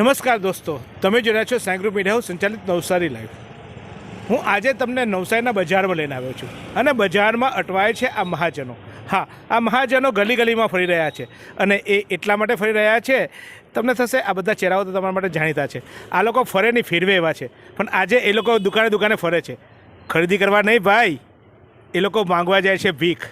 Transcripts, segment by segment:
નમસ્કાર દોસ્તો, તમે જોઈ રહ્યા છો સાંઈ ગ્રુપ મીડિયા હાઉસ સંચાલિત નવસારી લાઈવ। હું આજે તમને નવસારીના બજારમાં લઈને આવ્યો છું અને બજારમાં અટવાય છે આ મહાજનો। હા, આ મહાજનો ગલી ગલીમાં ફરી રહ્યા છે અને એ એટલા માટે ફરી રહ્યા છે, તમને થશે આ બધા ચહેરાઓ તો તમારા માટે જાણીતા છે। આ લોકો ફરે નહીં ફેરવે એવા છે, પણ આજે એ લોકો દુકાને દુકાને ફરે છે, ખરીદી કરવા નહીં ભાઈ, એ લોકો માંગવા જાય છે ભીખ,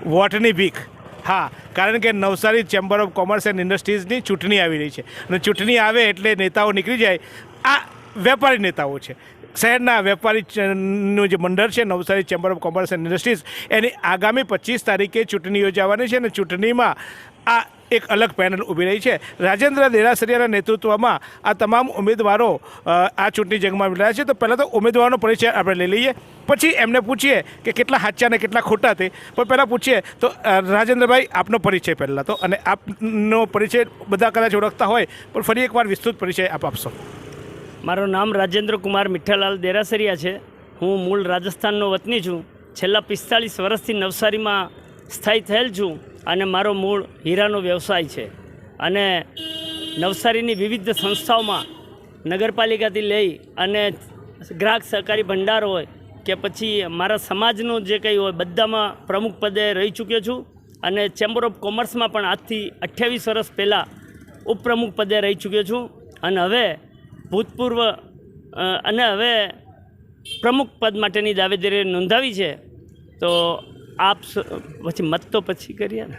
વોટની ભીખ। હા, કારણ કે Navsari Chamber of Commerce and ઇન્ડસ્ટ્રીઝની ચૂંટણી આવી રહી છે અને ચૂંટણી આવે એટલે નેતાઓ નીકળી જાય। આ વેપારી નેતાઓ છે, શહેરના વેપારીનું જે મંડળ છે Navsari Chamber of Commerce and Industries, એની આગામી 25 તારીખે ચૂંટણી યોજાવાની છે અને ચૂંટણીમાં આ એક અલગ પેનલ ઊભી રહી છે। રાજેન્દ્ર દેરાસરિયાના નેતૃત્વમાં આ તમામ ઉમેદવારો આ ચૂંટણી જંગમાં રહ્યા છે। તો પહેલાં તો ઉમેદવારોનો પરિચય આપણે લઈ લઈએ, પછી એમને પૂછીએ કે કેટલા સાચા અને કેટલા ખોટા તે। પણ પહેલાં પૂછીએ તો રાજેન્દ્રભાઈ, આપનો પરિચય પહેલાં તો, અને આપનો પરિચય બધા કદાચ ઓળખતા હોય પણ ફરી એકવાર વિસ્તૃત પરિચય આપ આપશો। મારું નામ રાજેન્દ્ર કુમાર મિઠ્ઠાલાલ દેરાસરિયા છે। હું મૂળ રાજસ્થાનનો વતની છું। છેલ્લા 45 વર્ષથી નવસારીમાં સ્થાયી થયેલ છું અને મારો મૂળ હીરાનો વ્યવસાય છે અને નવસારીની વિવિધ સંસ્થાઓમાં નગરપાલિકાથી લઈ અને ગ્રાહક સહકારી ભંડાર હોય કે પછી મારા સમાજનું જે કંઈ હોય બધામાં પ્રમુખ પદે રહી ચૂક્યો છું અને ચેમ્બર ઓફ કોમર્સમાં પણ આજથી 28 વર્ષ પહેલાં ઉપપ્રમુખ પદે રહી ચૂક્યો છું અને હવે ભૂતપૂર્વ અને હવે પ્રમુખ પદ માટેની દાવેદારી નોંધાવી છે। તો આપ પછી મત તો પછી કરીએ ને।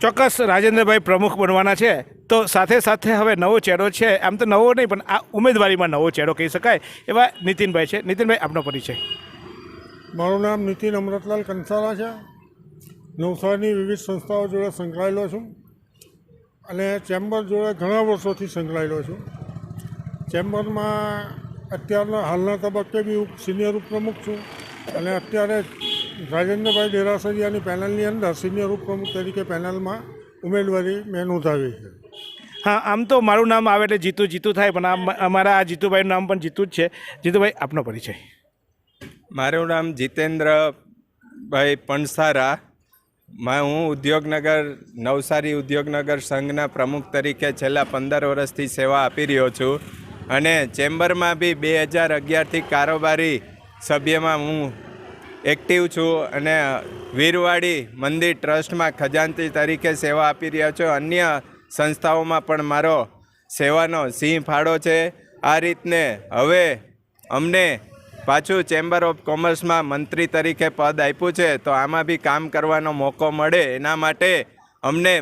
ચોક્કસ રાજેન્દ્રભાઈ પ્રમુખ બનવાના છે, તો સાથે સાથે હવે નવો ચહેરો છે, આમ તો નવો નહીં પણ આ ઉમેદવારીમાં નવો ચહેરો કહી શકાય એવા નીતિનભાઈ છે। નીતિનભાઈ, આપનો પરિચય। મારું નામ નીતિન અમૃતલાલ કંસારા છે। નવસારીની વિવિધ સંસ્થાઓ જોડે સંકળાયેલો છું અને ચેમ્બર જોડે ઘણા વર્ષોથી સંકળાયેલો છું। ચેમ્બરમાં અત્યારના હાલના તબક્કે બી સિનિયર ઉપપ્રમુખ છું અને અત્યારે રાજેન્દ્રભાઈ દેરાસરિયાની પેનલની અંદર સિનિયર ઉપપ્રમુખ તરીકે પેનલમાં ઉમેદવારી મેં નોંધાવી છે। હા, આમ તો મારું નામ આવે એટલે જીતુ જીતુ થાય, પણ અમારા આ જીતુભાઈનું નામ પણ જીતુ જ છે। જીતુભાઈ, આપનો પરિચય। મારું નામ જીતેન્દ્રભાઈ પણસારા। હું ઉદ્યોગનગર નવસારી ઉદ્યોગનગર સંઘના પ્રમુખ તરીકે છેલ્લા 15 વર્ષથી સેવા આપી રહ્યો છું અને ચેમ્બરમાં બી 2011થી કારોબારી સભ્યમાં હું એક્ટિવ છું અને વીરવાડી મંદિર ટ્રસ્ટમાં ખજાનચી તરીકે સેવા આપી રહ્યો છું। અન્ય સંસ્થાઓમાં પણ મારો સેવાનો સિંહ ફાળો છે। આ રીતને હવે અમને પાછું ચેમ્બર ઓફ કોમર્સમાં મંત્રી તરીકે પદ આપ્યું છે, તો આમાં બી કામ કરવાનો મોકો મળે એના માટે અમને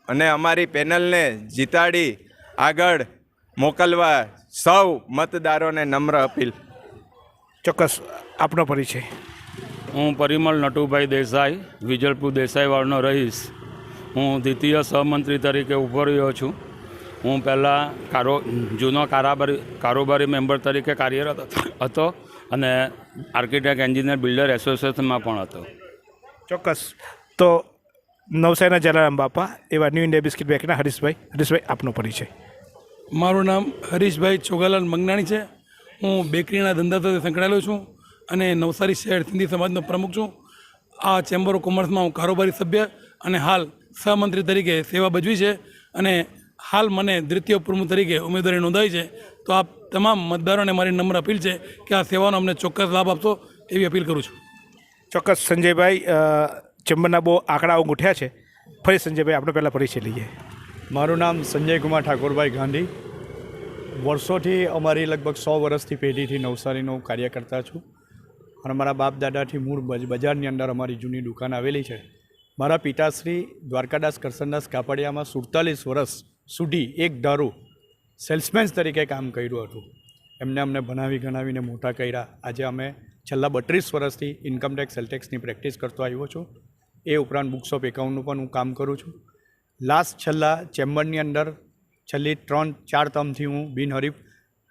અને અમારી પેનલને જીતાડી આગળ મોકલવા સૌ મતદારોને નમ્ર અપીલ। ચોક્કસ, આપનો પરિચય। હું પરિમલ નટુભાઈ દેસાઈ, વિજલપુર દેસાઈવાડનો રહીશ। હું દ્વિતીય સહમંત્રી તરીકે ઉભો રહ્યો છું। હું પહેલાં જૂનો કારોબારી મેમ્બર તરીકે કાર્યરત હતો અને આર્કિટેક્ટ એન્જિનિયર બિલ્ડર એસોસિએશનમાં પણ હતો। ચોક્કસ, તો નવસારીના જલારામ બાપા એવા new India biscuit બેકના Harishbhai. Harishbhai, આપનો પરિચય। મારું નામ હરીશભાઈ ચોગાલાલ મંગનાણી છે। હું બેકરીના ધંધા સાથે સંકળાયેલો છું અને નવસારી શહેર સિંધી સમાજનો પ્રમુખ છું। આ ચેમ્બર ઓફ કોમર્સમાં હું કારોબારી સભ્ય અને હાલ સહમંત્રી તરીકે સેવા ભજવી છે અને હાલ મને દ્વિતીય પ્રમુખ તરીકે ઉમેદવારી નોંધાવી છે। તો આપ તમામ મતદારોને મારી નમ્ર અપીલ છે કે આ સેવાનો અમને ચોક્કસ લાભ આપશો એવી અપીલ કરું છું। ચોક્કસ સંજયભાઈ, ચેમ્બરના બહુ આંકડાઓ ગૂંઠ્યા છે, ફરી સંજયભાઈ આપણે પહેલાં પરિચય લઈએ। મારું નામ સંજય કુમાર ઠાકોરભાઈ ગાંધી। વર્ષોથી અમારી લગભગ 100 વર્ષથી પેઢીથી નવસારીનો કાર્ય કરતા છું અને મારા બાપ દાદાથી મૂળ બજારની અંદર અમારી જૂની દુકાન આવેલી છે। મારા પિતાશ્રી દ્વારકાદાસ કરસનદાસ કાપડિયામાં 47 વર્ષ સુધી એક ધારું સેલ્સમેન તરીકે કામ કર્યું હતું। એમને અમને ભણાવી ગણાવીને મોટા કર્યા। આજે અમે છેલ્લા 32 વર્ષથી ઇન્કમટેક્સ સેલટેક્સની પ્રેક્ટિસ કરતો આવ્યો છું। એ ઉપરાંત બુક્સ ઓફ એકાઉન્ટનું પણ હું કામ કરું છું। છેલ્લા ચેમ્બરની અંદર છેલ્લી 3-4 ટર્મથી હું બિનહરીફ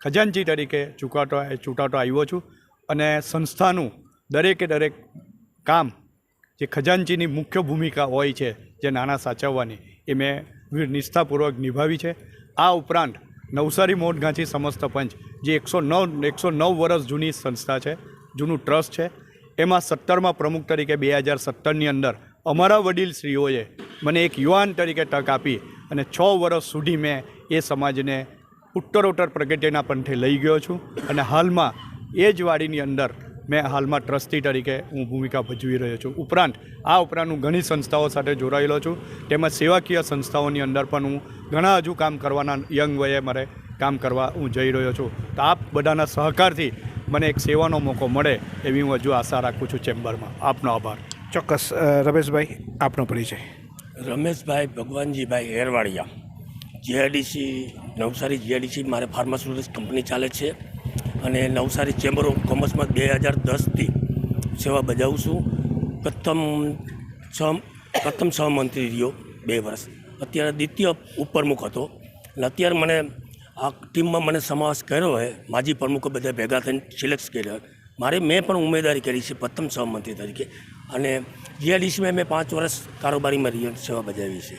ખજાનચી તરીકે ચૂંટાતો આવ્યો છું અને સંસ્થાનું દરેકે દરેક કામ જે ખજાનચીની મુખ્ય ભૂમિકા હોય છે, જે નાણાં સાચવવાની, એ મેં નિષ્ઠાપૂર્વક નિભાવી છે। આ ઉપરાંત નવસારી મોટગાંચી સમસ્ત પંચ જે 109 વર્ષ જૂની સંસ્થા છે, જૂનું ટ્રસ્ટ છે, એમાં 17મા પ્રમુખ તરીકે 2017ની અંદર અમારા વડીલશ્રીઓએ મને એક યુવાન તરીકે તક આપી અને 6 વર્ષ સુધી મેં એ સમાજને ઉત્તરોત્તર પ્રગતિના પંથે લઈ ગયો છું અને હાલમાં એ જ વાડીની અંદર મેં હાલમાં ટ્રસ્ટી તરીકે હું ભૂમિકા ભજવી રહ્યો છું. ઉપરાંત હું ઘણી સંસ્થાઓ સાથે જોડાયેલો છું, તેમજ સેવાકીય સંસ્થાઓની અંદર પણ હું ઘણા હજુ કામ કરવાના યંગ વયે મારે કામ કરવા હું જઈ રહ્યો છું. તો આપ બધાના સહકારથી મને એક સેવાનો મોકો મળે એવી હું હજુ આશા રાખું છું ચેમ્બરમાં. આપનો આભાર. ચોક્કસ. રમેશભાઈ, આપનો પરિચય. રમેશભાઈ ભગવાનજીભાઈ હેરવાડિયા, જીઆઈડીસી નવસારી જીઆઈડીસી મારે ફાર્માસ્યુટિક્સ કંપની ચાલે છે અને નવસારી ચેમ્બર ઓફ કોમર્સમાં 2010થી સેવા બજાવું છું. પ્રથમ સહમંત્રી રહ્યો 2 વર્ષ, અત્યારે દ્વિતીય ઉપપ્રમુખ હતો અને અત્યારે મને આ ટીમમાં મને સમાવેશ કર્યો હોય, માજી પ્રમુખો બધા ભેગા થઈને સિલેક્ટ કર્યા. મેં પણ ઉમેદવારી કરી છે પ્રથમ સહમંત્રી તરીકે અને જીઆઈડીસીમાં મેં 5 વર્ષ કારોબારીમાં રહી સેવા બજાવી છે.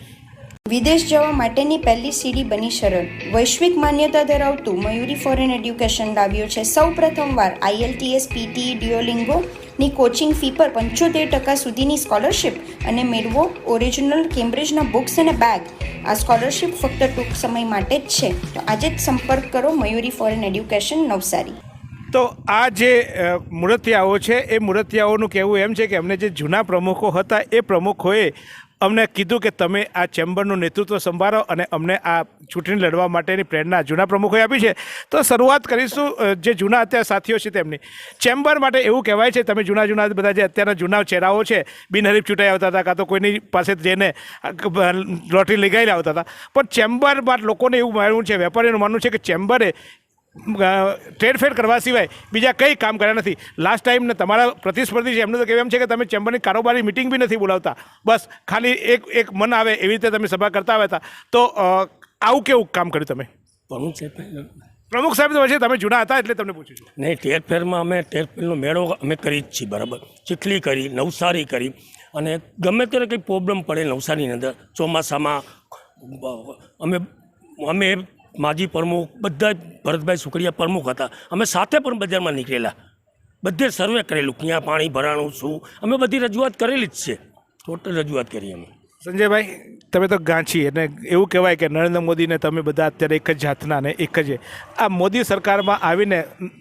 વિદેશ જવા માટેની પહેલી સીડી બની સરળ. વૈશ્વિક માન્યતા ધરાવતું મયુરી ફોરેન એડ્યુકેશન લાવ્યું છે સૌ પ્રથમવાર IELTS, PTE, ડ્યુઓલિંગોની કોચિંગ ફી પર 75% સુધીની સ્કોલરશિપ અને મેળવો ઓરિજિનલ કેમ્બ્રિજના બુક્સ અને બેગ. આ સ્કોલરશિપ ફક્ત ટૂંક સમય માટે જ છે, તો આજે જ સંપર્ક કરો મયુરી ફોરેન એડ્યુકેશન નવસારી. તો આ જે મૂર્તિયાઓ છે એ મૂર્તિયાઓનું કહેવું એમ છે કે અમને જે જૂના પ્રમુખો હતા એ પ્રમુખોએ અમને કીધું કે તમે આ ચેમ્બરનું નેતૃત્વ સંભાળો અને અમને આ ચૂંટણી લડવા માટેની પ્રેરણા જૂના પ્રમુખોએ આપી છે. તો શરૂઆત કરીશું જે જૂના અત્યારે સાથીઓ છે તેમની. ચેમ્બર માટે એવું કહેવાય છે, તમે જૂના બધા જે અત્યારના જૂના ચહેરાઓ છે બિનહરીફ ચૂંટાઈ આવતા હતા, કાં તો કોઈની પાસે જઈને લોટરી લગાવી આવતા હતા, પણ ચેમ્બરમાં લોકોને એવું માનવું છે, વેપારીઓનું માનવું છે કે ચેમ્બરે ટ્રેડફેર કરવા સિવાય બીજા કંઈ કામ કર્યા નથી. લાસ્ટ ટાઈમ ને તમારા પ્રતિસ્પર્ધી છે એમનું તો કહેવું એમ છે કે તમે ચેમ્બરની કારોબારી મિટિંગ બી નથી બોલાવતા, બસ ખાલી એક મન આવે એવી રીતે તમે સભા કરતા આવ્યા હતા. તો આવું કેવું કામ કર્યું તમે? પ્રમુખ સાહેબ તો પછી તમે જૂના હતા એટલે તમને પૂછું છું. નહીં, ટેરફેરમાં અમે ટેરફેરનો મેળો અમે કરી જ છીએ, બરાબર. ચીખલી કરી, નવસારી કરી અને ગમે ત્યારે કંઈ પ્રોબ્લેમ પડે નવસારીની અંદર ચોમાસામાં અમે માજી પ્રમુખ બધા ભરતભાઈ સુખડિયા પ્રમુખ હતા, અમે સાથે પણ બજારમાં નીકળેલા, બધે સર્વે કરેલું, ક્યાં પાણી ભરાણું શું, અમે બધી રજૂઆત કરેલી જ છે, ટોટલ રજૂઆત કરી અમે. સંજયભાઈ, તમે તો ગાંચી અને એવું કહેવાય કે નરેન્દ્ર મોદીને તમે બધા અત્યારે એક જ જાતના ને એક જ આ મોદી સરકારમાં આવીને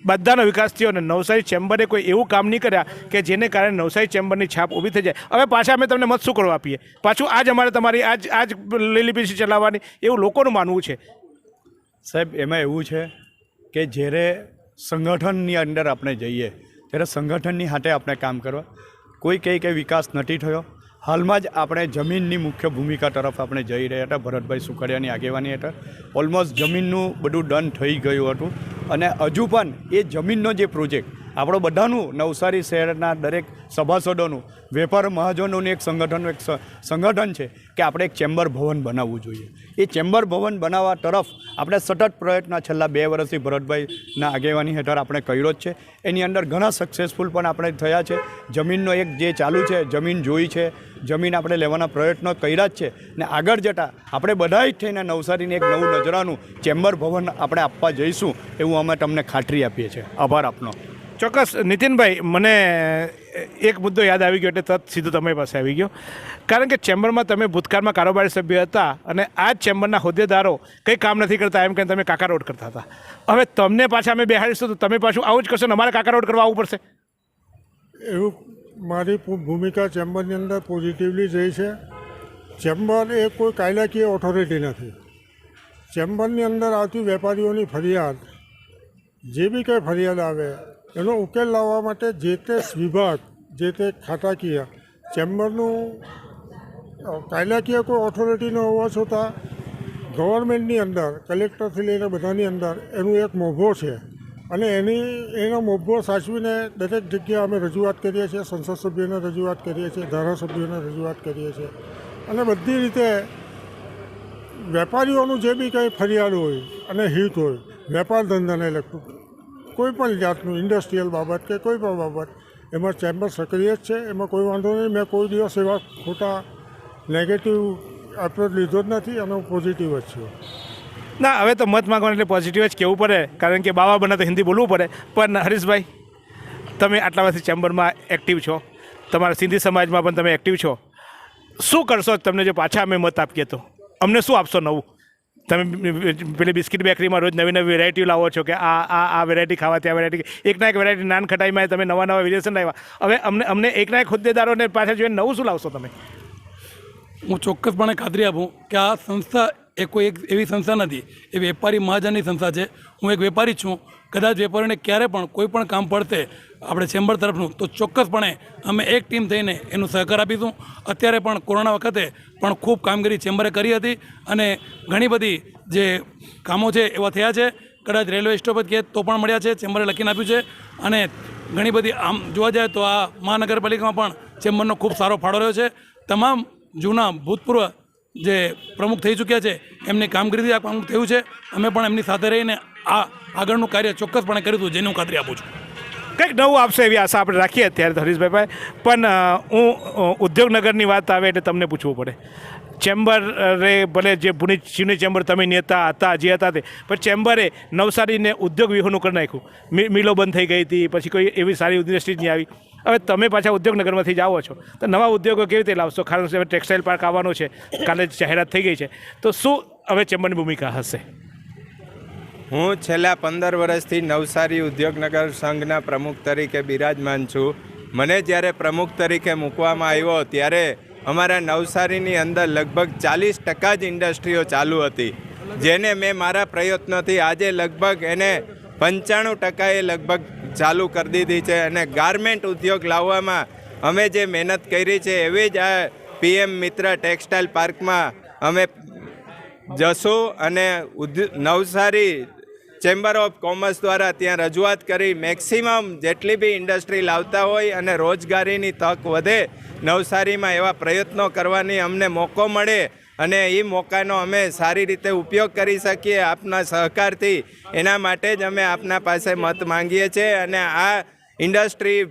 બધાનો વિકાસ થયો અને નવસારી ચેમ્બરે કોઈ એવું કામ નહીં કર્યા કે જેને કારણે નવસારી ચેમ્બરની છાપ ઊભી થઈ જાય. હવે પાછા અમે તમને મત શું કરવા આપીએ, પાછું આજ અમારે તમારી આજ લીલી પીછી ચલાવવાની એવું લોકોનું માનવું છે. સાહેબ, એમાં એવું છે કે જ્યારે સંગઠનની અંદર આપણે જઈએ ત્યારે સંગઠનની હાથે આપણે કામ કરવા. કોઈ કહે કે વિકાસ નથી થયો. હાલમાં જ આપણે જમીનની મુખ્ય ભૂમિકા તરફ આપણે જઈ રહ્યા હતા ભરતભાઈ સુખડિયાની આગેવાની હેઠળ. ઓલમોસ્ટ જમીનનું બધું ડન થઈ ગયું હતું અને હજુ પણ એ જમીનનો જે પ્રોજેક્ટ આપણો બધાનું નવસારી શહેરના દરેક સભાસદોનું વેપાર મહાજનોનું એક સંગઠન છે કે આપણે એક ચેમ્બર ભવન બનાવવું જોઈએ. એ ચેમ્બર ભવન બનાવવા તરફ આપણે સતત પ્રયત્ન છેલ્લા 2 વર્ષથી ભરતભાઈના આગેવાની હેઠળ આપણે કર્યો જ છે. એની અંદર ઘણા સક્સેસફુલ પણ આપણે થયા છે. જમીનનો એક જે ચાલુ છે, જમીન જોઈ છે, જમીન આપણે લેવાના પ્રયત્નો કર્યા જ છે ને આગળ જતાં આપણે બધા જ થઈને નવસારીને એક નવું નજરાનું ચેમ્બર ભવન આપણે આપવા જઈશું એવું અમે તમને ખાતરી આપીએ છીએ. આભાર આપનો. ચોક્કસ. નીતિનભાઈ, મને એક મુદ્દો યાદ આવી ગયો એટલે સીધું તમારી પાસે આવી ગયો, કારણ કે ચેમ્બરમાં તમે ભૂતકાળમાં કારોબારી સભ્ય હતા અને આ જ ચેમ્બરના હોદ્દેદારો કંઈ કામ નથી કરતા એમ કહીને તમે કાકારોડ કરતા હતા. હવે તમને પાછા અમે બેહાડીશું તો તમે પાછું આવું જ કરશો ને અમારે કાકારોડ કરવા આવવું પડશે? એવું મારી ભૂમિકા ચેમ્બરની અંદર પોઝિટિવલી રહી છે. ચેમ્બર એ કોઈ કાયદાકીય ઓથોરિટી નથી. ચેમ્બરની અંદર આવતી વેપારીઓની ફરિયાદ, જે બી કંઈ ફરિયાદ આવે એનો ઉકેલ લાવવા માટે જે તે વિભાગ, જે તે ખાતાકીય ચેમ્બરનું કાયદાકીય કોઈ ઓથોરિટી ન હોવા છતાં ગવર્મેન્ટની અંદર કલેક્ટરથી લઈને બધાની અંદર એનું એક મોભો છે અને એનો મોભો સાચવીને દરેક જગ્યાએ અમે રજૂઆત કરીએ છીએ. સંસદ સભ્યોને રજૂઆત કરીએ છીએ, ધારાસભ્યોને રજૂઆત કરીએ છીએ અને બધી રીતે વેપારીઓનું જે બી કંઈ ફરિયાદ હોય અને હિત હોય, વેપાર ધંધાને લગતું કોઈ પણ જાતનું ઇન્ડસ્ટ્રીયલ બાબત કે કોઈ પણ બાબત, એમાં ચેમ્બર સક્રિય જ છે. એમાં કોઈ વાંધો નહીં. મેં કોઈ દિવસ એવા ખોટા નેગેટિવ એપ્રોચ લીધો જ નથી અને હું પોઝિટિવ જ છું. ના, હવે તો મત માગવાનું એટલે પોઝિટિવ જ કહેવું પડે, કારણ કે બાવા બને તો હિન્દી બોલવું પડે. પણ હરીશભાઈ, તમે આટલા વર્ષથી ચેમ્બરમાં એક્ટિવ છો, તમારા સિંધી સમાજમાં પણ તમે એક્ટિવ છો, શું કરશો તમને જો પાછા અમે મત આપીએ તો? અમને શું આપશો નવું? તમે પેલી બિસ્કિટ બેકરીમાં રોજ નવી નવી વેરાયટીઓ લાવો છો કે આ વેરાયટી ખાવા ત્યાં વેરાયટી એકના એક વેરાયટી નાન ખટાઈમાં તમે નવા વેરિએશન લાવ્યા. હવે અમને એકના એક હોદ્દેદારોને પાછળ જોઈને નવું શું લાવશો તમે? હું ચોક્કસપણે ખાતરી આપું કે આ સંસ્થા એ કોઈ એક એવી સંસ્થા નથી, એ વેપારી મહાજનની સંસ્થા છે. હું એક વેપારી જ છું. કદાચ વેપારીને ક્યારે પણ કોઈ પણ કામ પડશે આપણે ચેમ્બર તરફનું તો ચોક્કસપણે અમે એક ટીમ થઈને એનું સહકાર આપીશું. અત્યારે પણ કોરોના વખતે પણ ખૂબ કામગીરી ચેમ્બરે કરી હતી અને ઘણી બધી જે કામો છે એવા થયા છે. કદાચ રેલવે સ્ટોપ જ કહે તો પણ મળ્યા છે, ચેમ્બરે લખીને આપ્યું છે. અને ઘણી બધી આમ જોવા જાય તો આ મહાનગરપાલિકામાં પણ ચેમ્બરનો ખૂબ સારો ફાળો રહ્યો છે. તમામ જૂના ભૂતપૂર્વ જે પ્રમુખ થઈ ચૂક્યા છે એમની કામગીરીથી આ કામ થયું છે. અમે પણ એમની સાથે રહીને આ આગળનું કાર્ય ચોક્કસપણે કરીશું, જેની હું ખાતરી આપું છું. કંઈક નવું આપશે એવી આશા આપણે રાખીએ અત્યારે તો હરીશભાઈ. પણ હું ઉદ્યોગનગરની વાત આવે એટલે તમને પૂછવું પડે. ચેમ્બરે ભલે જે જૂની ચેમ્બર તમે નેતા હતા જે હતા તે, પણ ચેમ્બરે નવસારીને ઉદ્યોગ વિહોણું કરી નાખ્યું. મિલો બંધ થઈ ગઈ હતી, પછી કોઈ એવી સારી ઇન્ડસ્ટ્રી જ નહીં આવી. હવે તમે પાછા ઉદ્યોગનગરમાંથી જ આવો છો તો નવા ઉદ્યોગો કેવી રીતે લાવશો? ખાસ હવે ટેક્સટાઇલ પાર્ક આવવાનો છે, કાલે જ જાહેરાત થઈ ગઈ છે. તો શું હવે ચેમ્બરની ભૂમિકા હશે? હું છેલ્લા 15 વર્ષથી નવસારી ઉદ્યોગનગર સંઘના પ્રમુખ તરીકે બિરાજમાન છું. મને જ્યારે પ્રમુખ તરીકે મૂકવામાં આવ્યો ત્યારે અમારા નવસારીની અંદર લગભગ 40% જ ઇન્ડસ્ટ્રીઓ ચાલુ હતી, જેને મેં મારા પ્રયત્નોથી આજે લગભગ એને 95% લગભગ ચાલુ કરી દીધી છે. અને ગાર્મેન્ટ ઉદ્યોગ લાવવામાં અમે જે મહેનત કરી છે એવી જ આ PM મિત્ર ટેક્સટાઇલ પાર્કમાં અમે જશું અને નવસારી ચેમ્બર ઓફ કોમર્સ દ્વારા ત્યાં રજૂઆત કરી મેક્સિમમ જેટલી બી ઇન્ડસ્ટ્રી લાવતા હોય અને રોજગારીની તક વધે નવસારીમાં એવા પ્રયત્નો કરવાની અમને મોકો મળે અને એ મોકાનો અમે સારી રીતે ઉપયોગ કરી શકીએ આપના સહકારથી. એના માટે જ અમે આપના પાસે મત માંગીએ છીએ. અને આ ઇન્ડસ્ટ્રી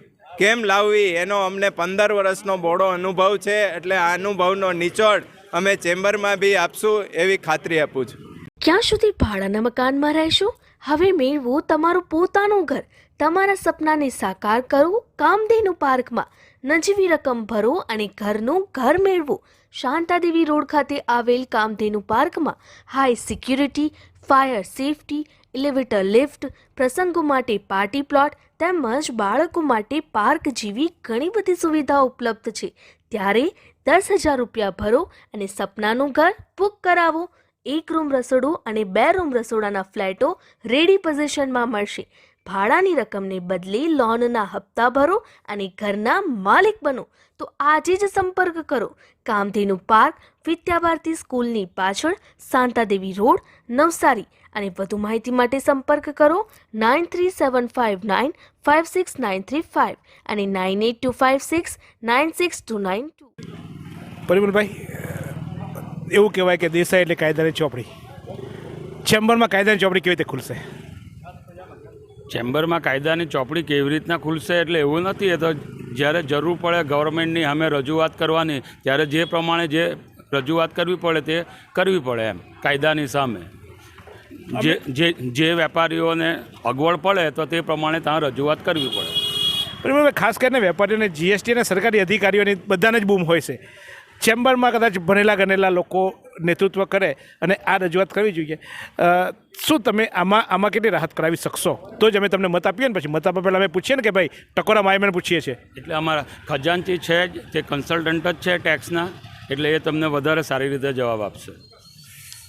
કેમ લાવવી એનો અમને 15 વર્ષનો બોડો અનુભવ છે, એટલે આ અનુભવનો નિચોડ અમે ચેમ્બરમાં બી આપશું એવી ખાતરી આપું છું. ક્યાં સુધી ભાડાના મકાનમાં રહેશો? હવે મેળવો તમારું પોતાનું ઘર. તમારા સપનાને સાકાર કરો કામધેનુ પાર્કમાં. નજીવી રકમ ભરો અને ઘરનું ઘર મેળવો. શાંતાદેવી રોડ ખાતે આવેલ કામધેનુ પાર્કમાં high security, fire safety, elevator lift, પ્રસંગો માટે પાર્ટી પ્લોટ તેમજ બાળકો માટે પાર્ક જેવી ઘણી બધી સુવિધાઓ ઉપલબ્ધ છે. ત્યારે 10,000 રૂપિયા ભરો અને સપનાનું ઘર બુક કરાવો. 1 રૂમ રસોડું અને 2 રૂમ રસોડાના ફ્લેટો રેડી પોઝિશનમાં મળશે. ભાડાની રકમને બદલે લોનના હપ્તા ભરો અને ઘરના માલિક બનો. તો આજે જ સંપર્ક કરો. કામધેનુ પાર્ક, વિદ્યાભારતી સ્કૂલની પાછળ, શાંતાદેવી રોડ, નવસારી. અને વધુ માહિતી માટે સંપર્ક કરો 9375956935 અને 9825696292. પરિમલભાઈ, એવું કહેવાય કે દેસાઈ એટલે કાયદાની ચોપડી. ચેમ્બરમાં કાયદાની ચોપડી કેવી રીતે ખુલશે? ચેમ્બરમાં કાયદાની ચોપડી કેવી રીતના ખુલશે એટલે એવું નથી. એ તો જ્યારે જરૂર પડે ગવર્મેન્ટની સામે રજૂઆત કરવાની, ત્યારે જે પ્રમાણે જે રજૂઆત કરવી પડે તે કરવી પડે એમ કાયદાની સામે. જે વેપારીઓને અગવડ પડે તો તે પ્રમાણે ત્યાં રજૂઆત કરવી પડે. પરિમલભાઈ, ખાસ કરીને વેપારીઓને GST અને સરકારી અધિકારીઓની બધાને જ બૂમ હોય છે. ચેમ્બરમાં કદાચ ભણેલા ગણેલા લોકો નેતૃત્વ કરે અને આ રજૂઆત કરવી જોઈએ. શું તમે આમાં કેટલી રાહત કરાવી શકશો? તો જ અમે તમને મત આપીએ ને. પછી મત આપવા પહેલાં અમે પૂછીએ ને કે ભાઈ ટકોરા માયમેને પૂછીએ છીએ. એટલે અમારા ખજાનચી છે જ, તે કન્સલ્ટન્ટ જ છે ટેક્સના, એટલે એ તમને વધારે સારી રીતે જવાબ આપશે.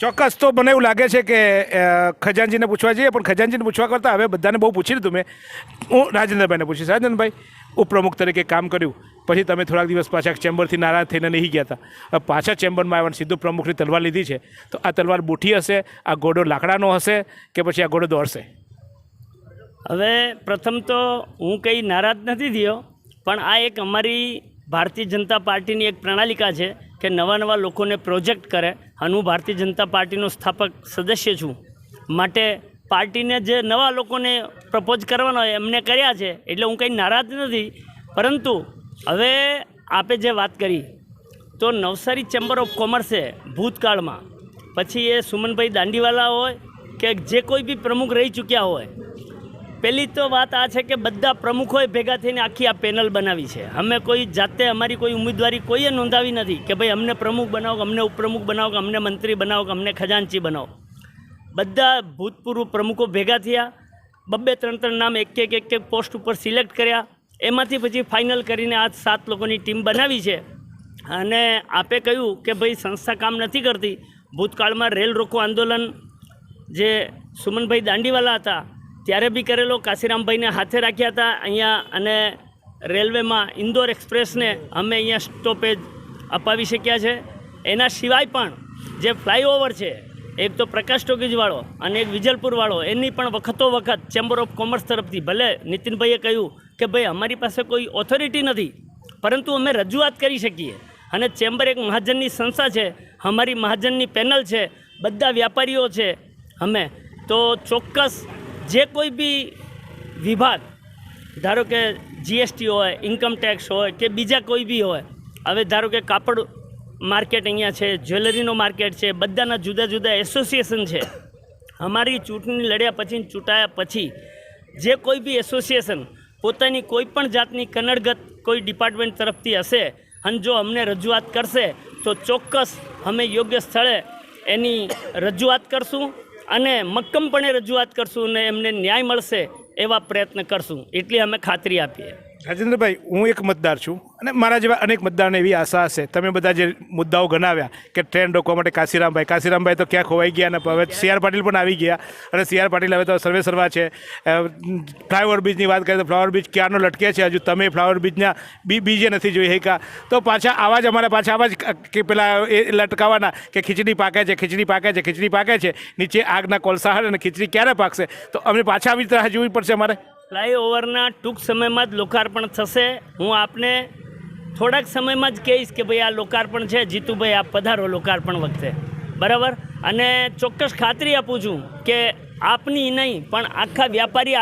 ચોક્કસ. તો મને એવું લાગે છે કે ખજાનજીને પૂછવા જઈએ, પણ ખજાનજીને પૂછવા કરતાં હવે બધાને બહુ પૂછી લીધું મેં. હું રાજેન્દ્રભાઈને પૂછીશ. રાજેન્દ્રભાઈ, ઉપપ્રમુખ તરીકે કામ કર્યું પછી તમે થોડાક દિવસ પાછા ચેમ્બરથી નારાજ થઈને નહીં ગયા હતા. હવે પાછા ચેમ્બરમાં આવ્યા, સીધું પ્રમુખની તલવાર લીધી છે. તો આ તલવાર બૂઠી હશે, આ ઘોડો લાકડાનો હશે કે પછી આ ઘોડો દોડશે? હવે પ્રથમ તો હું કંઈ નારાજ નથી થયો, પણ આ એક અમારી ભારતીય જનતા પાર્ટીની એક પ્રણાલિકા છે કે નવા લોકોને પ્રોજેક્ટ કરે. અને હું ભારતીય જનતા પાર્ટીનો સ્થાપક સદસ્ય છું, માટે પાર્ટીને જે નવા લોકોને પ્રપોઝ કરવાના હોય એમને કર્યા છે, એટલે હું કંઈ નારાજ નથી. પરંતુ હવે આપે જે વાત કરી તો નવસારી ચેમ્બર ઓફ કોમર્સે ભૂતકાળમાં, પછી એ સુમનભાઈ દાંડીવાલા હોય કે જે કોઈ બી પ્રમુખ રહી ચૂક્યા હોય, પહેલી તો વાત આ છે કે બધા પ્રમુખોએ ભેગા થઈને આખી આ પેનલ બનાવી છે. અમે કોઈ જાતે અમારી કોઈ ઉમેદવારી કોઈએ નોંધાવી નથી કે ભાઈ અમને પ્રમુખ બનાવો, કે અમને ઉપપ્રમુખ બનાવો, કે અમને મંત્રી બનાવો, કે અમને ખજાનચી બનાવો. બધા ભૂતપૂર્વ પ્રમુખો ભેગા થયા, 2-3 નામ એક પોસ્ટ ઉપર સિલેક્ટ કર્યા, એમાંથી પછી ફાઇનલ કરીને આ 7 લોકોની ટીમ બનાવી છે. અને આપે કહ્યું કે ભાઈ સંસ્થા કામ નથી કરતી. ભૂતકાળમાં રેલ રોકો આંદોલન જે સુમનભાઈ દાંડીવાલા હતા ત્યારે બી કરેલો, કાશીરામભાઈને હાથે રાખ્યા હતા અહીંયા, અને રેલવેમાં ઇન્દોર એક્સપ્રેસને અમે અહીંયા સ્ટોપેજ અપાવી શક્યા છે. એના સિવાય પણ જે ફ્લાયઓવર છે, એક તો પ્રકાશ ટોકીજવાળો અને એક વિજલપુરવાળો, એની પણ વખતો વખત ચેમ્બર ઓફ કોમર્સ તરફથી, ભલે નીતિનભાઈએ કહ્યું કે ભાઈ અમારી પાસે કોઈ ઓથોરિટી નથી, પરંતુ અમે રજૂઆત કરી શકીએ. અને ચેમ્બર એક મહાજનની સંસ્થા છે, અમારી મહાજનની પેનલ છે, બધા વ્યાપારીઓ છે. અમે તો ચોક્કસ જે કોઈ બી વિભાગ, ધારો કે જીએસટી હોય, ઇન્કમ ટેક્સ હોય, કે બીજા કોઈ બી હોય, હવે ધારો કે કાપડ માર્કેટ અહીંયા છે, જ્વેલરીનો માર્કેટ છે, બધાના જુદા જુદા એસોસિએશન છે. અમારી ચૂંટણી લડ્યા પછી, ચૂંટાયા પછી જે કોઈ બી એસોસિએશન પોતાની કોઈ પણ જાતની કનડગત કોઈ ડિપાર્ટમેન્ટ તરફથી હશે અને જો અમને રજૂઆત કરશે તો ચોક્કસ અમે યોગ્ય સ્થળે એની રજૂઆત કરશું અને મક્કમપણે રજૂઆત કરશું અને એમને ન્યાય મળશે એવા પ્રયત્ન કરશું, એટલી અમે ખાતરી આપીએ. રાજેન્દ્રભાઈ, હું એક મતદાર છું અને મારા જેવા અનેક મતદારને એવી આશા હશે, તમે બધા જે મુદ્દાઓ ગણાવ્યા કે ટ્રેન રોકવા માટે કાશીરામભાઈ તો ક્યાં ખોવાઈ ગયા, અને હવે CR પાટીલ પણ આવી ગયા, અને CR પાટીલ હવે તો સર્વે સર્વા છે. ફ્લાયઓવર બ્રિજની વાત કરીએ તો ફ્લાવર બ્રિજ ક્યારનો લટકે છે, હજુ તમે ફ્લાવર બ્રિજના બીજે નથી જોઈ શક્યા. તો પાછા આવા જ અમારે પાછા આવા જ કે પેલા એ લટકાવાના કે ખીચડી પાકે છે, ખીચડી પાકે છે, ખીચડી પાકે છે, નીચે આગના કોલસા અને ખીચડી ક્યારે પાકશે? તો અમને પાછા આવી રાહ જોવી પડશે અમારે. ફ્લાયઓવરના ટૂંક સમયમાં જ લોકાર્પણ થશે. હું આપને થોડાક સમયમાં જ કહીશ કે ભાઈ આ લોકાર્પણ છે. જીતુભાઈ, આપ પધારો લોકાર્પણ વખતે, બરાબર? અને ચોક્કસ ખાતરી આપું છું કે આપની નહીં પણ આખા વ્યાપારી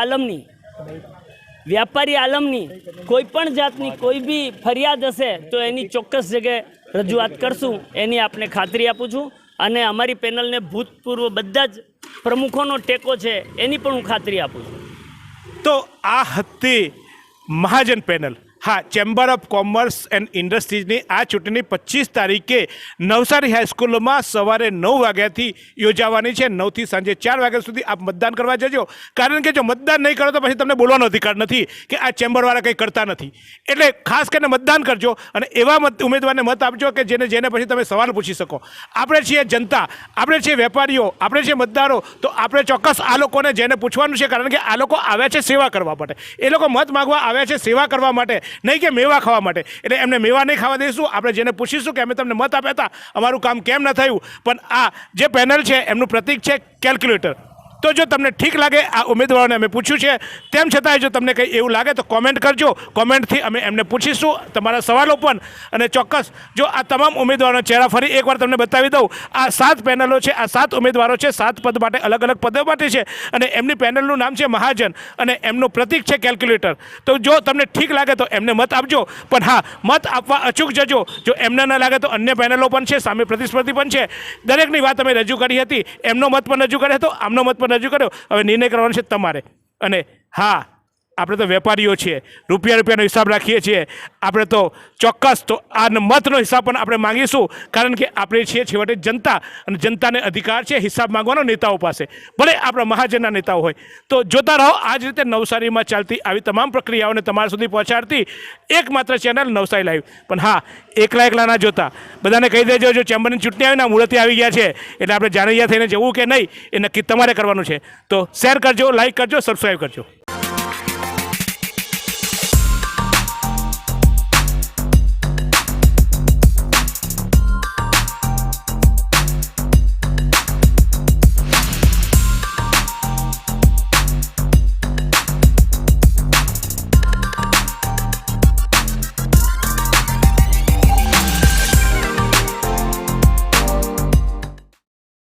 આલમની કોઈ પણ જાતની કોઈ બી ફરિયાદ હશે તો એની ચોક્કસ જગ્યાએ રજૂઆત કરશું, એની આપને ખાતરી આપું છું. અને અમારી પેનલને ભૂતપૂર્વ બધા જ પ્રમુખોનો ટેકો છે એની પણ હું ખાતરી આપું છું. તો આ હતી મહાજન પેનલ. હા, ચેમ્બર ઓફ કોમર્સ એન્ડ ઇન્ડસ્ટ્રીઝની આ ચૂંટણી 25 તારીખે નવસારી હાઈસ્કૂલમાં સવારે 9 વાગ્યાથી યોજાવાની છે. 9 થી સાંજે 4 વાગ્યા સુધી આપ મતદાન કરવા જજો. કારણ કે જો મતદાન નહીં કરો તો પછી તમને બોલવાનો અધિકાર નથી કે આ ચેમ્બરવાળા કંઈ કરતા નથી. એટલે ખાસ કરીને મતદાન કરજો અને એવા ઉમેદવારને મત આપજો કે જેને પછી તમે સવાલ પૂછી શકો. આપણે છીએ જનતા, આપણે છીએ વેપારીઓ, આપણે છીએ મતદારો, તો આપણે ચોક્કસ આ લોકોને જેને પૂછવાનું છે, કારણ કે આ લોકો આવ્યા છે સેવા કરવા માટે. એ લોકો મત માગવા આવ્યા છે સેવા કરવા માટે, નહીં કે મેવા ખાવા માટે. એટલે એમને મેવા નહીં ખાવા દઈશું. આપણે જેને પૂછીશું કે અમે તમને મત આપ્યા હતા, અમારું કામ કેમ ન થયું. પણ આ જે પેનલ છે એમનું પ્રતીક છે કેલ્ક્યુલેટર. તો જો તમને ઠીક લાગે, આ ઉમેદવારોને અમે પૂછ્યું છે, તેમ છતાંય જો તમને કંઈ એવું લાગે તો કોમેન્ટ કરજો. કોમેન્ટથી અમે એમને પૂછીશું તમારા સવાલો પણ. અને ચોક્કસ જો આ તમામ ઉમેદવારોના ચહેરા ફરી એકવાર તમને બતાવી દઉં. આ 7 પેનલો છે, આ 7 ઉમેદવારો છે, 7 પદ માટે અલગ અલગ પદો માટે છે. અને એમની પેનલનું નામ છે મહાજન અને એમનું પ્રતીક છે કેલ્ક્યુલેટર. તો જો તમને ઠીક લાગે તો એમને મત આપજો. પણ હા, મત આપવા અચૂક જજો. જો એમને ન લાગે તો અન્ય પેનલો પણ છે, સામે પ્રતિસ્પર્ધી પણ છે. દરેકની વાત અમે રજૂ કરી હતી. એમનો મત પણ રજૂ કર્યો હતો, આમનો મત પણ રજૂ કર્યો. હવે નિર્ણય કરવાનો છે તમારે. અને હા, આપણે તો વેપારીઓ છીએ, રૂપિયાનો હિસાબ રાખીએ છીએ. આપણે તો ચોક્કસ તો આ મતનો હિસાબ પણ આપણે માંગીશું, કારણ કે આપણે છીએ છેવટે જનતા, અને જનતાને અધિકાર છે હિસાબ માંગવાનો નેતાઓ પાસે, ભલે આપણા મહાજનના નેતાઓ હોય. તો જોતા રહો આ જ રીતે નવસારીમાં ચાલતી આવી તમામ પ્રક્રિયાઓને તમારા સુધી પહોંચાડતી એકમાત્ર ચેનલ નવસારી લાઈવ. પણ હા, એકલા ના જોતા, બધાને કહી દેજો જો ચેમ્બરની ચૂંટણી આવીને મુહૂર્તે આવી ગયા છે એટલે આપણે જાણીયા થઈને જવું કે નહીં એ નક્કી તમારે કરવાનું છે. તો શેર કરજો, લાઈક કરજો, સબસ્ક્રાઈબ કરજો.